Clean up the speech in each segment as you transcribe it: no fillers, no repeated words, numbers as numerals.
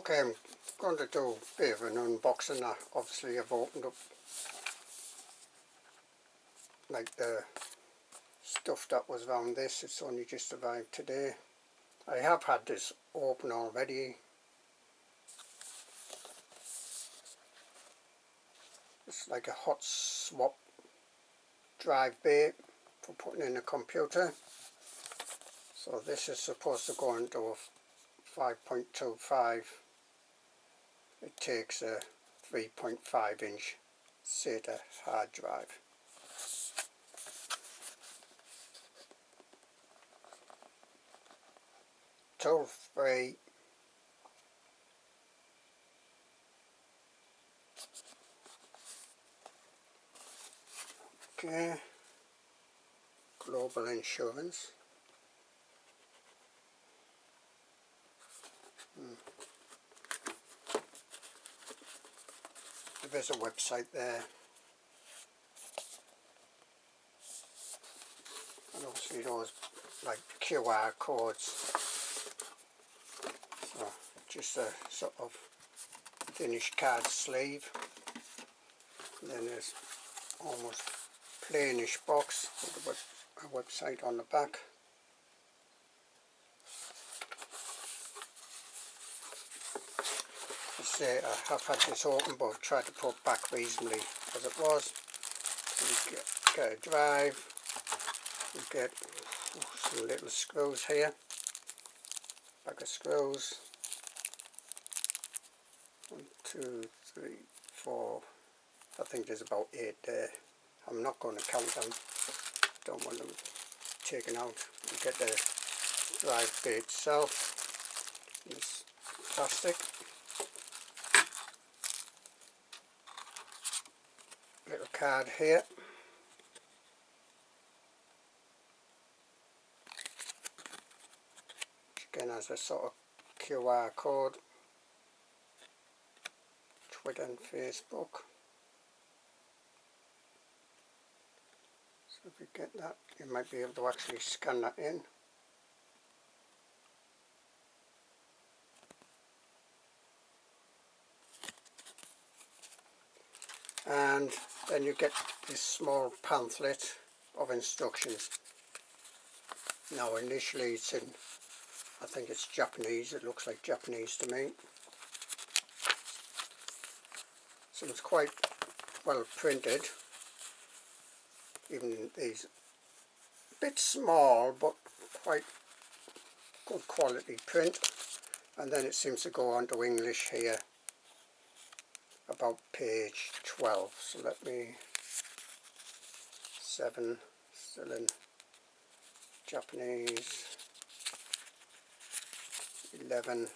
Okay, I'm going to do a bit of an unboxing. Obviously I've opened up like the stuff that was around this. It's only just arrived today. I have had this open already. It's like a hot swap drive bay for putting in a computer. So this is supposed to go into a 5.25. It takes a 3.5 inch SATA hard drive. Tool free. Okay. Global insurance. There's a website there. And obviously those like QR codes. So just a sort of finished card sleeve. And then there's almost plainish box with a website on the back. I have had this open, but I've tried to put back reasonably as it was. So we get a drive, we get some little screws here, bag of screws, 1, 2, 3, 4, I think there's about 8 there. I'm not going to count them, don't want them taken out. We get the drive bay itself, this plastic. Little card here. Which again has a sort of QR code. Twitter and Facebook. So if you get that, you might be able to actually scan that in. And then you get this small pamphlet of instructions. Now initially it's in, I think it's Japanese, it looks like Japanese to me. So it's quite well printed, even these, a bit small but quite good quality print. And then it seems to go on to English here, about page 12. So let me, 7, still in Japanese, 11,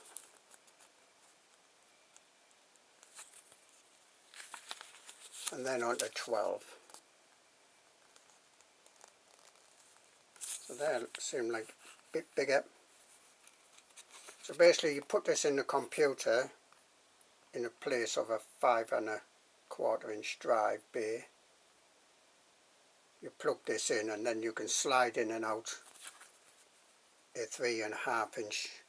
and then on to 12. So they seem like a bit bigger. So basically you put this in the computer in a place of a 5.25 inch drive bay. You plug this in and then you can slide in and out a 3.5 inch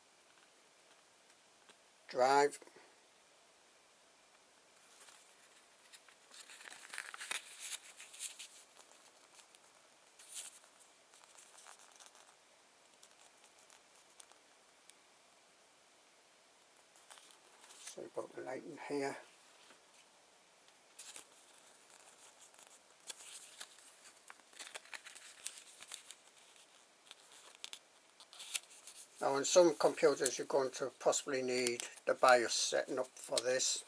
drive. So about the light in here. Now on some computers you're going to possibly need the BIOS setting up for this,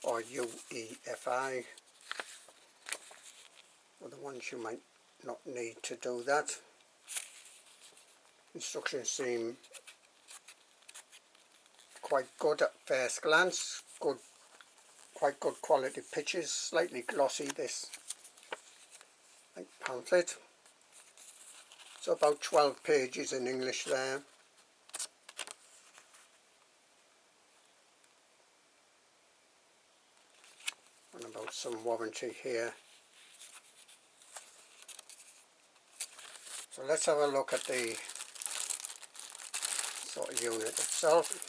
or UEFI. Other ones you might not need to do that. Instructions seem quite good at first glance, quite good quality pictures, slightly glossy this like pamphlet. So about 12 pages in English there. And about some warranty here. So let's have a look at the sort of unit itself.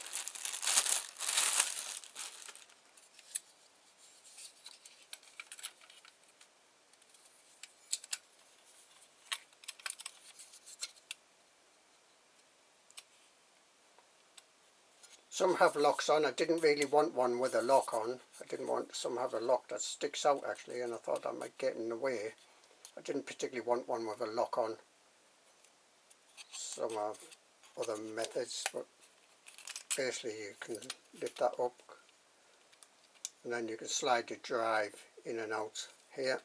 Some have locks on. I didn't really want one with a lock on. I didn't want some have a lock that sticks out actually, and I thought that might get in the way. I didn't particularly want one with a lock on. Some have other methods, but basically you can lift that up and then you can slide the drive in and out here.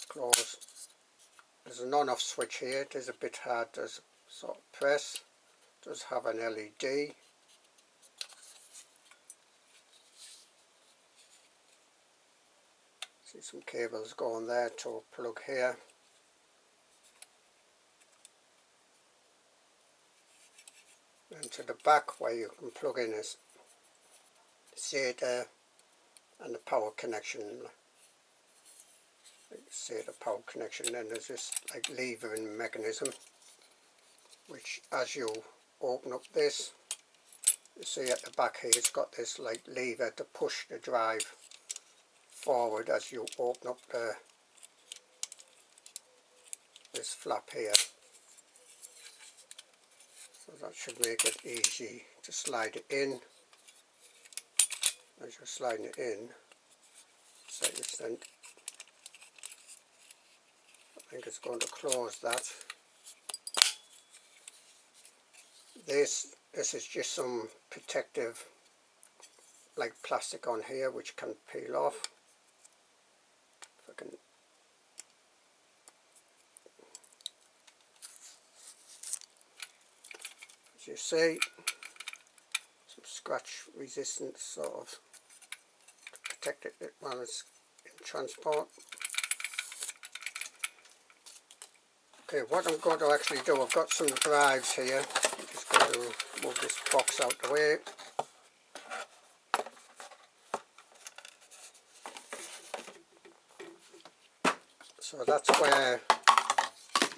Close. There's an on-off switch here. It is a bit hard to sort of press. It does have an LED. See some cables going there to a plug here. And to the back where you can plug in a SATA and the power connection. SATA power connection. Then there's this like levering mechanism, which as you open up this, you see at the back here it's got this like lever to push the drive forward as you open up this flap here. So that should make it easy to slide it in. As you're sliding it in, to an extent, I think it's going to close that. This is just some protective like plastic on here which can peel off. If I can, as you see, some scratch resistant sort of to protect it while it's in transport. Okay, what I'm going to actually do, I've got some drives here. I'm just going to move this box out the way. So that's where,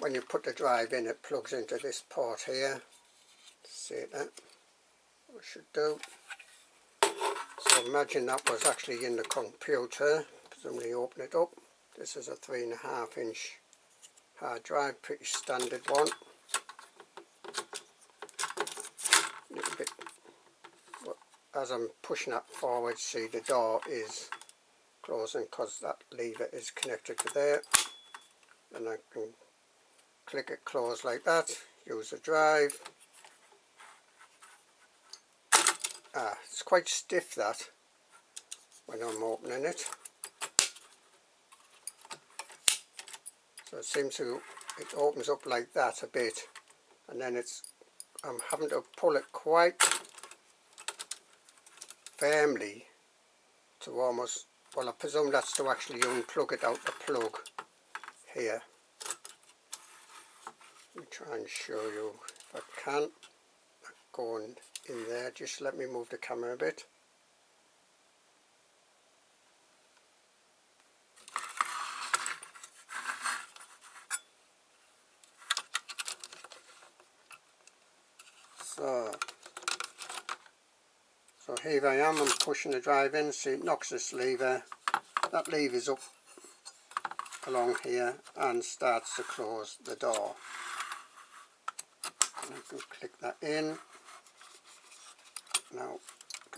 when you put the drive in, it plugs into this port here. See that? I should do. So imagine that was actually in the computer. Presumably open it up. This is a 3.5 inch hard drive, pretty standard one. Little bit. As I'm pushing that forward, see the door is closing because that lever is connected to there. And I can click it close like that. Use the drive. It's quite stiff that when I'm opening it. So it seems to, it opens up like that a bit, and then I'm having to pull it quite firmly to almost, well I presume that's to actually unplug it out the plug here. Let me try and show you if I can. Going in there, just let me move the camera a bit. So here I am, I'm pushing the drive in, see it knocks this lever, that lever's up along here and starts to close the door. And I can click that in. Now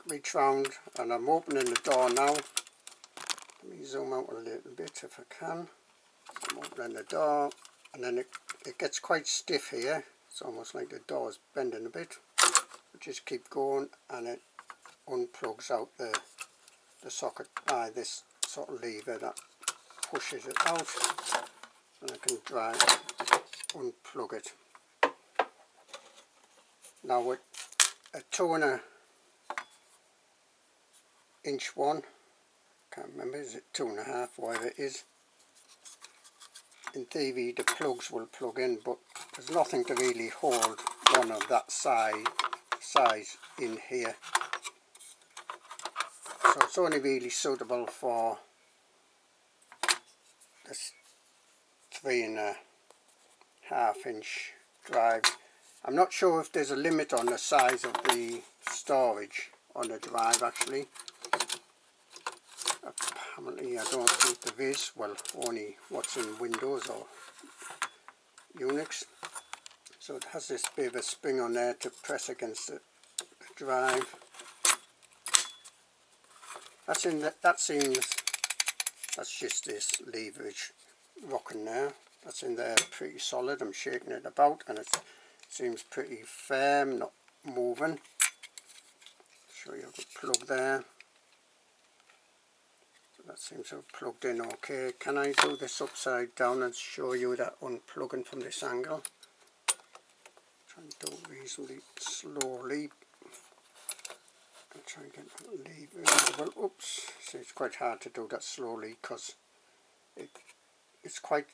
reach round and I'm opening the door now. Let me zoom out a little bit if I can. I'm opening the door and then it gets quite stiff here. It's almost like the door is bending a bit. I just keep going and it unplugs out the socket by this sort of lever that pushes it out, and I can unplug it. Now with a 2.5 inch one, can't remember, is it 2.5, whatever it is. In theory the plugs will plug in, but there's nothing to really hold one of that size in here. So it's only really suitable for this 3.5 inch drive. I'm not sure if there's a limit on the size of the storage on the drive actually. Apparently I don't think there is, well only what's in Windows or Unix. So it has this bit of a spring on there to press against the drive. That's just this leverage rocking there. That's in there pretty solid. I'm shaking it about and it seems pretty firm, not moving. Show you a good plug there. So that seems to have plugged in okay. Can I do this upside down and show you that unplugging from this angle? Try and do it reasonably slowly. I'll try and get that lever visible. Oops, see, it's quite hard to do that slowly because it's quite,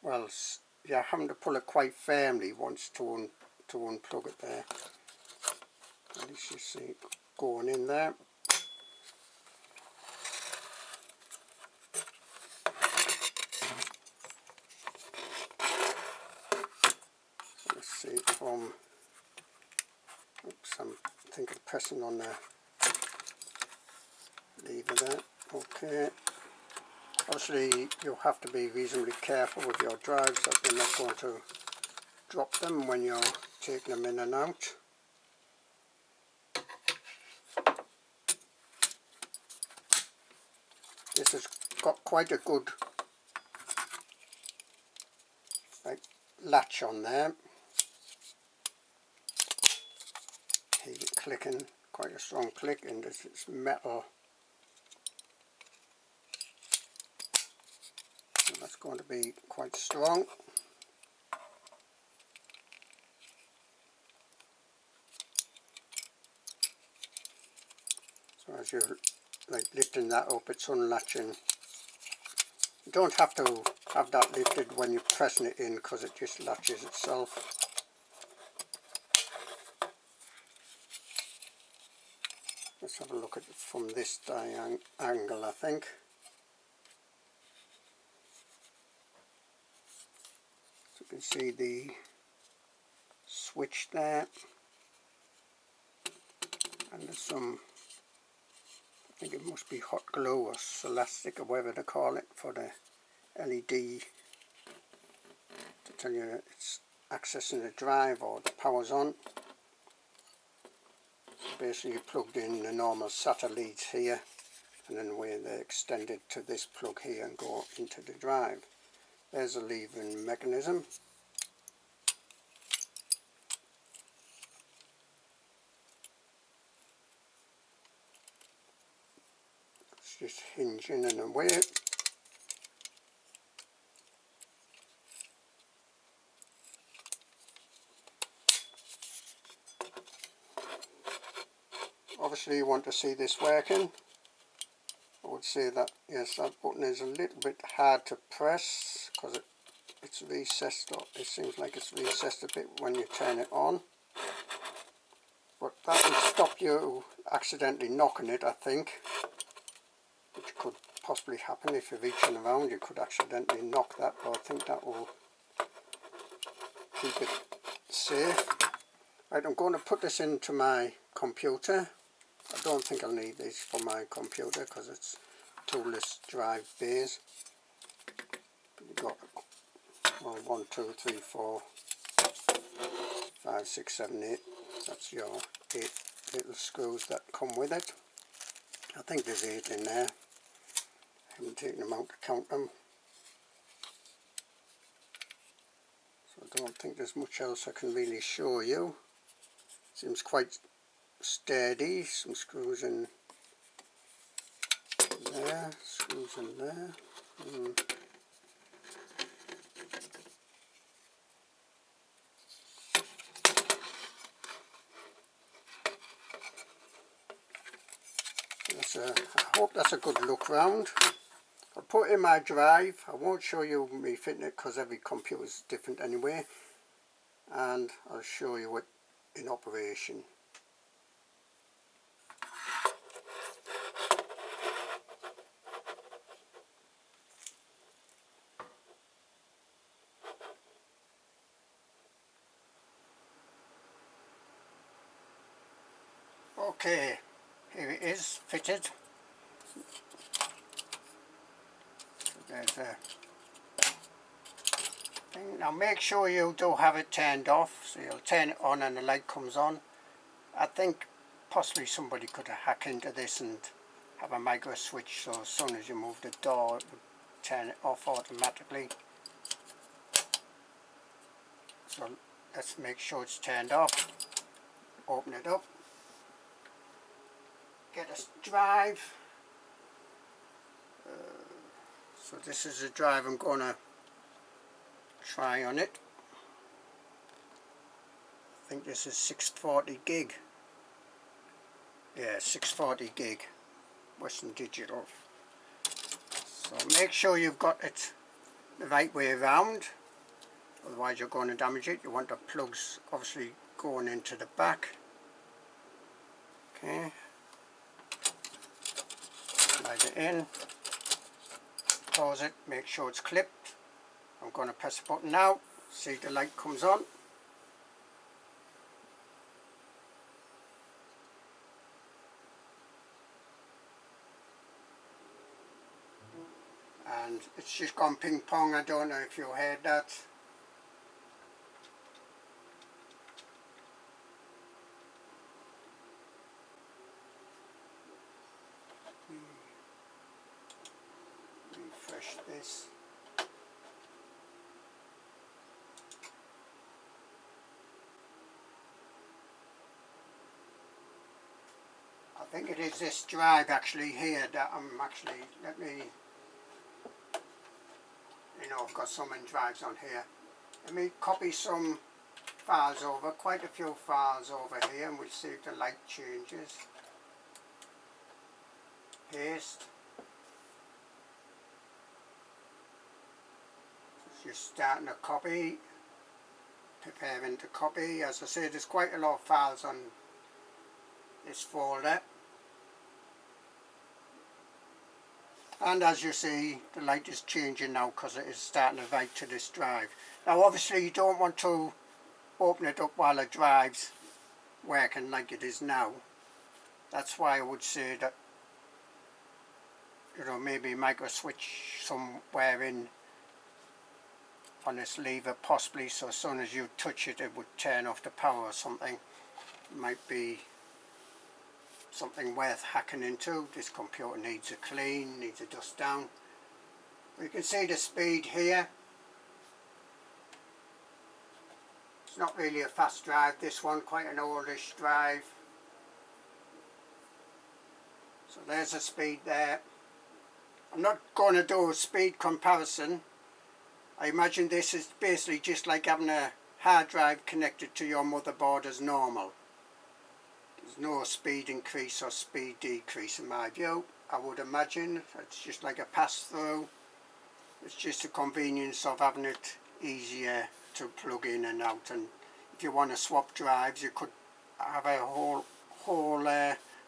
well, you're having to pull it quite firmly once to unplug it there. At least you see it going in there. So let's see it from, oops, I'm thinking of pressing on the lever there. Okay. Obviously you have to be reasonably careful with your drives that you're not going to drop them when you're taking them in and out. This has got quite a good latch on there. Hear it clicking, quite a strong click, and this is metal. So that's going to be quite strong. So as you're lifting that up, it's unlatching. You don't have to have that lifted when you're pressing it in because it just latches itself. Let's have a look at it from this angle, I think. So you can see the switch there, and there's some, I think it must be hot glue or elastic or whatever they call it for the LED to tell you it's accessing the drive or the power's on. So basically you plugged in the normal SATA leads here, and then they're extended to this plug here and go into the drive. There's a levering mechanism. It's just hinging in a way. Obviously you want to see this working. I would say that yes, that button is a little bit hard to press because it's recessed up. It seems like it's recessed a bit when you turn it on. But that will stop you accidentally knocking it, I think. Which could possibly happen if you're reaching around. You could accidentally knock that, but I think that will keep it safe. Right, I'm going to put this into my computer. I don't think I'll need these for my computer because it's toolless drive bays. You've got, well, 1, 2, 3, 4, 5, 6, 7, 8. That's your 8 little screws that come with it. I think there's 8 in there. I haven't taken them out to count them. So I don't think there's much else I can really show you. Seems quite sturdy. Some screws in there, screws in there. I hope that's a good look round. I'll put it in my drive. I won't show you me fitting it because every computer is different anyway, and I'll show you it in operation. Okay, here it is fitted. So there's thing. Now make sure you do have it turned off, so you'll turn it on and the light comes on. I think possibly somebody could hack into this and have a micro switch, so as soon as you move the door it would turn it off automatically. So let's make sure it's turned off. Open it up. Get a drive. So this is the drive I'm going to try on it. I think this is 640 gig. Yeah, 640 gig Western Digital. So make sure you've got it the right way around, otherwise you're going to damage it. You want the plugs obviously going into the back. Okay, slide it in, close it, make sure it's clipped. I'm going to press the button now, see the light comes on. And it's just gone ping pong. I don't know if you heard that. Refresh this. I think it is this drive actually here that I'm actually, let me, you know, I've got so many drives on here. Let me copy some files over, quite a few files over here, and we'll see if the light changes. Paste. Just starting to copy, preparing to copy. As I say, there's quite a lot of files on this folder. And as you see, the light is changing now because it is starting to write to this drive. Now obviously you don't want to open it up while the drive's working like it is now. That's why I would say that, you know, maybe micro switch somewhere in on this lever possibly, so as soon as you touch it it would turn off the power or something. It might be something worth hacking into. This computer needs a clean, needs a dust down. You can see the speed here. It's not really a fast drive, this one, quite an oldish drive. So there's the speed there. I'm not going to do a speed comparison. I imagine this is basically just like having a hard drive connected to your motherboard as normal. There's no speed increase or speed decrease in my view. I would imagine it's just like a pass-through. It's just the convenience of having it easier to plug in and out. And if you want to swap drives, you could have a whole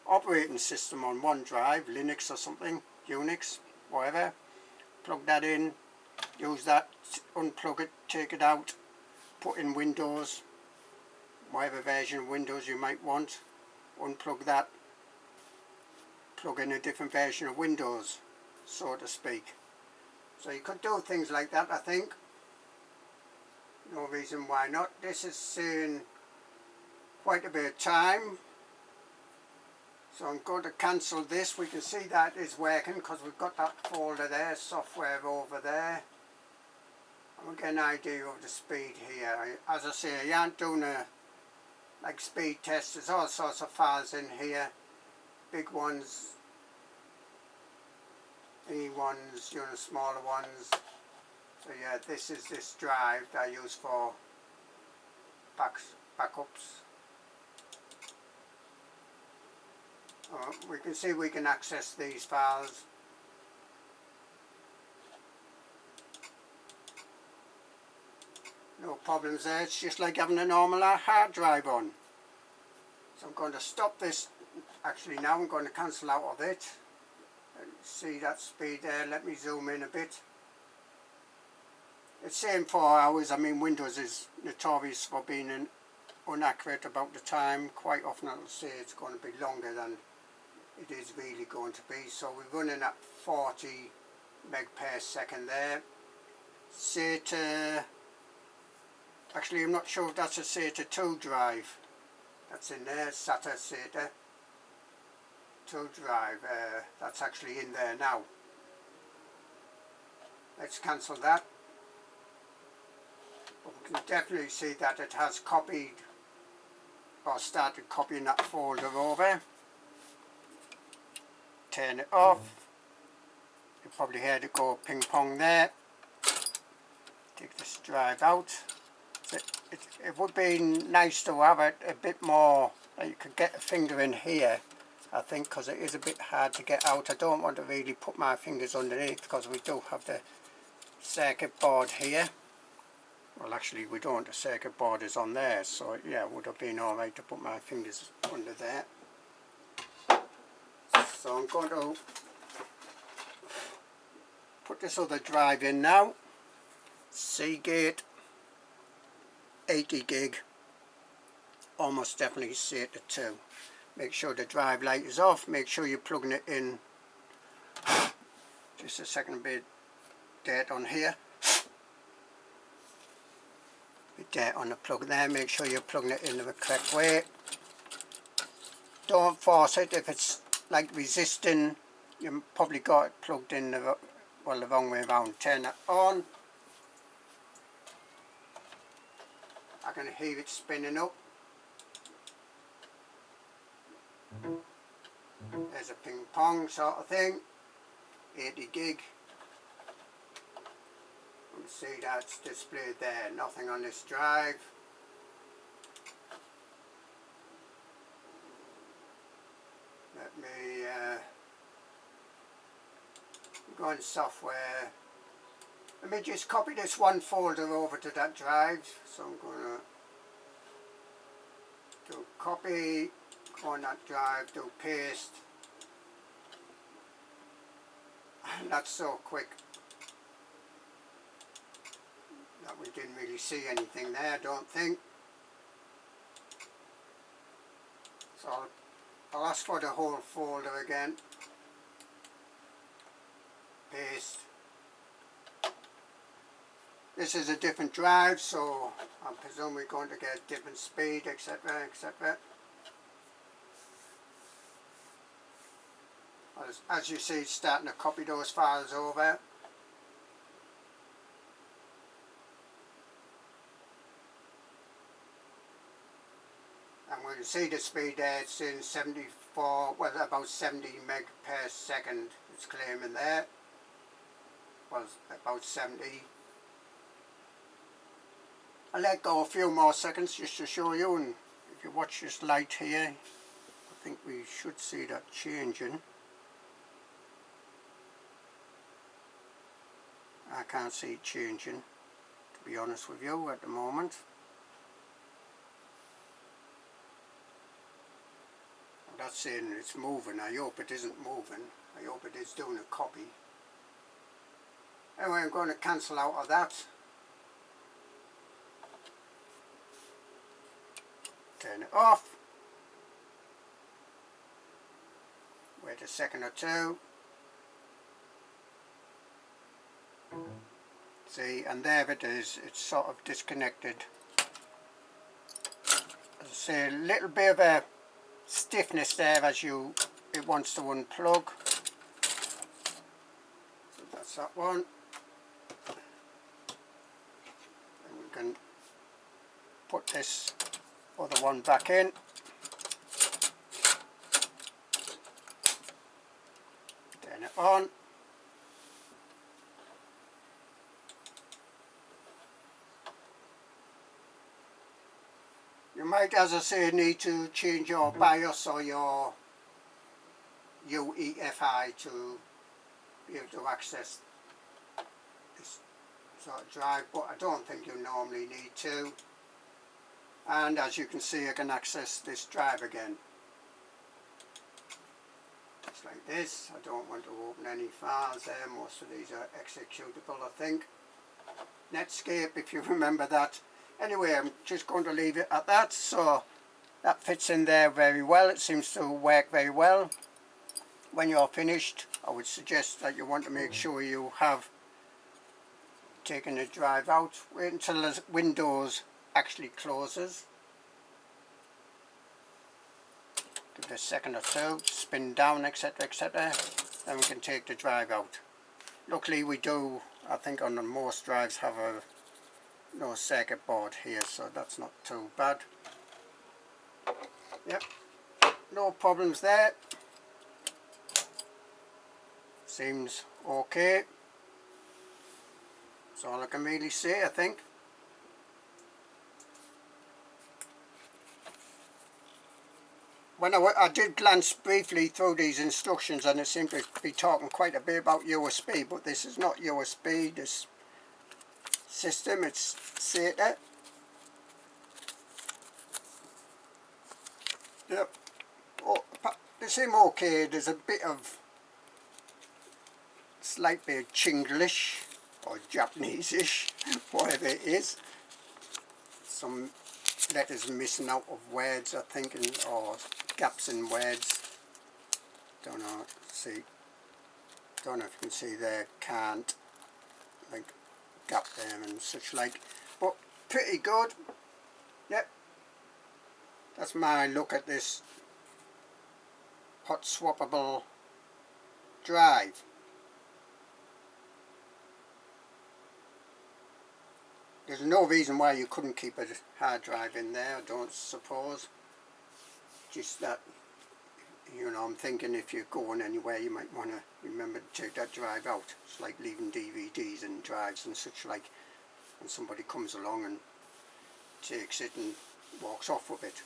operating system on one drive, Linux or something, Unix, whatever. Plug that in, use that, unplug it, take it out, put in Windows, whatever version of Windows you might want, unplug that, plug in a different version of Windows, so to speak. So you could do things like that, I think. No reason why not. This is saying quite a bit of time. So I'm going to cancel this. We can see that is working because we've got that folder there, software over there. And we get an idea of the speed here. As I say, I aren't doing a like speed test. There's all sorts of files in here. Big ones, ones, you know, smaller ones. So yeah, this is this drive that I use for backups. We can see we can access these files. No problems there. It's just like having a normal hard drive on. So I'm going to stop this. Actually now I'm going to cancel out of it. See that speed there. Let me zoom in a bit. It's saying 4 hours. I mean, Windows is notorious for being inaccurate about the time. Quite often it'll say it's going to be longer than it is really going to be. So we're running at 40 meg per second there. Say to Actually, I'm not sure if that's a SATA 2 drive that's in there. SATA 2 drive, that's actually in there now. Let's cancel that. But we can definitely see that it has copied or started copying that folder over. Turn it off. You probably heard it go ping pong there. Take this drive out. It would be nice to have it a bit more, that you could get a finger in here, I think, because it is a bit hard to get out. I don't want to really put my fingers underneath because we do have the circuit board here. Well, actually we don't, the circuit board is on there, so yeah, it would have been alright to put my fingers under there. So I'm going to put this other drive in now. Seagate 80 gig, almost definitely SATA 2. Make sure the drive light is off, make sure you're plugging it in. Just a second, bit dirt on here. Bit dirt on the plug there, make sure you're plugging it in the correct way. Don't force it. If it's like resisting, you've probably got it plugged in the wrong way around. Turn it on. I can hear it spinning up. There's a ping pong sort of thing. 80 gig. You can see that's displayed there. Nothing on this drive. Let me go in software. Let me just copy this one folder over to that drive. So I'm going to do copy, go on that drive, do paste. And that's so quick that we didn't really see anything there, I don't think. So I'll ask for the whole folder again. Paste. This is a different drive, so I presume we're going to get different speed, etc., etc. As you see, it's starting to copy those files over. And we can see the speed there, it's in 74, well, about 70 meg per second, it's claiming there. Well, about 70. I'll let go a few more seconds just to show you, and if you watch this light here, I think we should see that changing. I can't see it changing, to be honest with you, at the moment. I'm not saying it's moving. I hope it isn't moving. I hope it is doing a copy. Anyway, I'm going to cancel out of that. Turn it off. Wait a second or two. See, and there it is. It's sort of disconnected. As I say, a little bit of a stiffness there as it wants to unplug. So that's that one. And we can put this other one back in. Turn it on. You might, as I say, need to change your BIOS or your UEFI to be able to access this sort of drive, but I don't think you normally need to. And as you can see, I can access this drive again. Just like this. I don't want to open any files there. Most of these are executable, I think. Netscape, if you remember that. Anyway, I'm just going to leave it at that. So that fits in there very well. It seems to work very well. When you're finished, I would suggest that you want to make sure you have taken the drive out. Wait until the Windows actually closes. Give it a second or two, spin down, etc, etc. Then we can take the drive out. Luckily we do, I think on most drives, have a no circuit board here, so that's not too bad. Yep, no problems there. Seems okay. That's all I can really say, I think. When I did glance briefly through these instructions, and it seemed to be talking quite a bit about USB, but this is not USB, this system, it's SATA. Yep. Oh, they seem okay. There's a bit of slight bit of Chinglish or Japanese-ish, whatever it is. Some letters missing out of words, I think, or gaps in words. Don't know. See. Don't know if you can see there. Can't. Like gap there and such like. But pretty good. Yep. That's my look at this hot swappable drive. There's no reason why you couldn't keep a hard drive in there, I don't suppose. Just that, you know, I'm thinking if you're going anywhere you might want to remember to take that drive out. It's like leaving DVDs and drives and such like, and somebody comes along and takes it and walks off with it.